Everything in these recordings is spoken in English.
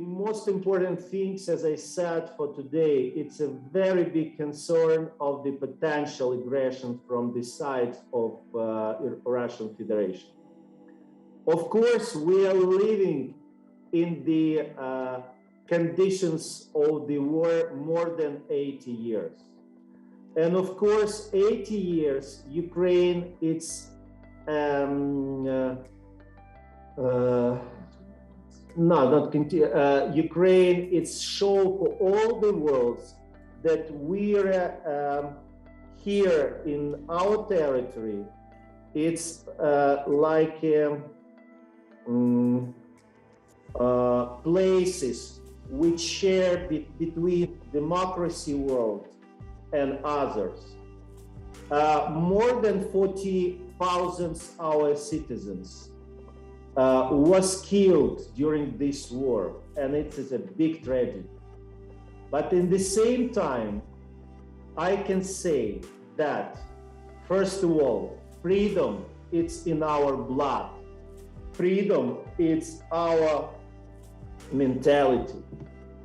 most important things, as I said, for today, it's a very big concern of the potential aggression from the side of Russian Federation. Of course, we are living in the conditions of the war more than 80 years. And of course, 80 years, Ukraine, it's Ukraine, it's show for all the world that we're here in our territory. It's like places which share between democracy world and others. More than 40,000 our citizens was killed during this war, and it is a big tragedy. But in the same time, I can say that, first of all, freedom, it's in our blood. Freedom, it's our mentality.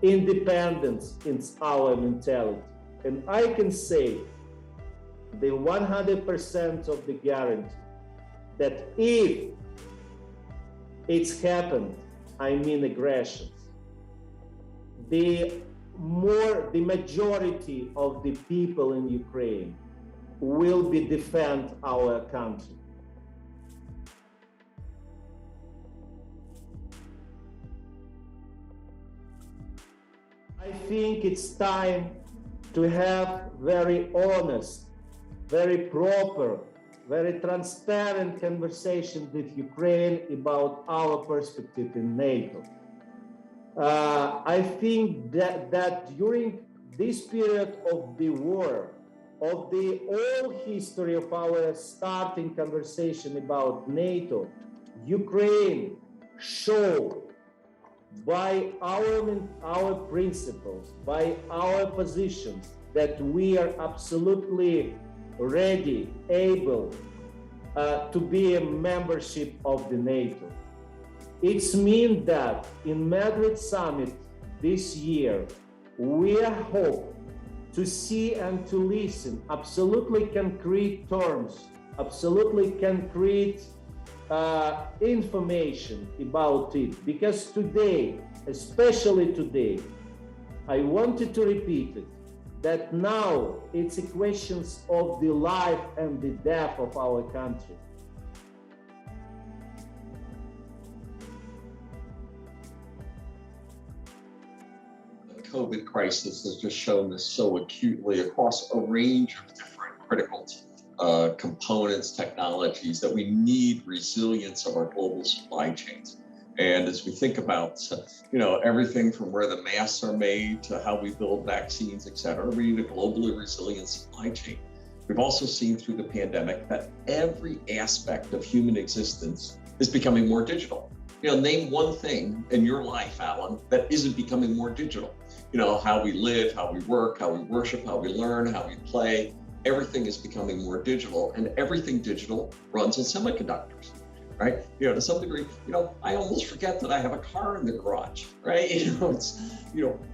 Independence, it's our mentality. And I can say the 100% of the guarantee that if it's happened, I mean aggressions, the majority of the people in Ukraine will be defend our country. I think it's time to have very honest, very proper, very transparent conversation with Ukraine about our perspective in NATO. I think that during this period of the war, of the whole history of our starting conversation about NATO, Ukraine showed by our principles, by our positions, that we are absolutely ready, able to be a membership of the NATO. It means that in Madrid summit this year, we hope to see and to listen absolutely concrete terms, absolutely concrete information about it. Because today, especially today, I wanted to repeat it, that now it's a question of the life and the death of our country. The COVID crisis has just shown this so acutely across a range of different critical components, technologies, that we need resilience of our global supply chains. And as we think about, everything from where the masks are made to how we build vaccines, et cetera, we need a globally resilient supply chain. We've also seen through the pandemic that every aspect of human existence is becoming more digital. Name one thing in your life, Alan, that isn't becoming more digital. How we live, how we work, how we worship, how we learn, how we play. Everything is becoming more digital, and everything digital runs on semiconductors. Right? To some degree, I almost forget that I have a car in the garage, right?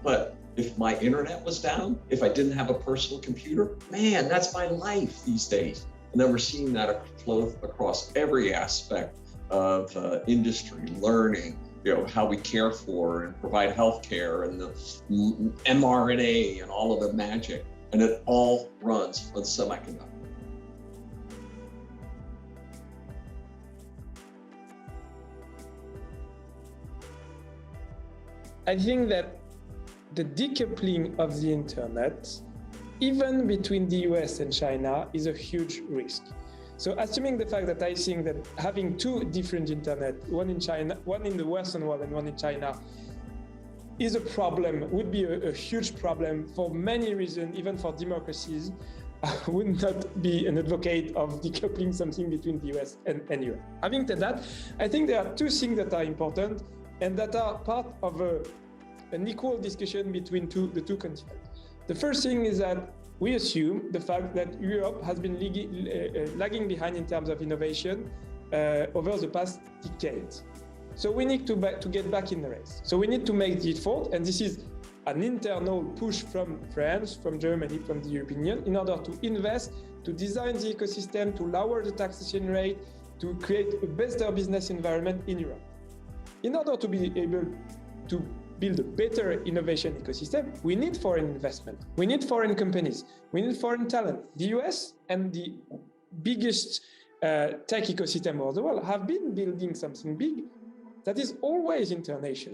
But if my internet was down, if I didn't have a personal computer, man, that's my life these days. And then we're seeing that flow across every aspect of industry, learning, how we care for and provide healthcare, and the mRNA and all of the magic, and it all runs on semiconductors. I think that the decoupling of the internet, even between the US and China, is a huge risk. So assuming the fact that I think that having two different internet, one in China, one in the Western world and one in China, is a problem, would be a huge problem for many reasons, even for democracies. I would not be an advocate of decoupling something between the US and Europe. Having said that, I think there are two things that are important and that are part of an equal discussion between the two continents. The first thing is that we assume the fact that Europe has been lagging behind in terms of innovation over the past decades. So we need to get back in the race. So we need to make the effort, and this is an internal push from France, from Germany, from the European Union, in order to invest, to design the ecosystem, to lower the taxation rate, to create a better business environment in Europe. In order to be able to build a better innovation ecosystem, we need foreign investment, we need foreign companies, we need foreign talent. The US and the biggest tech ecosystem of the world have been building something big that is always international.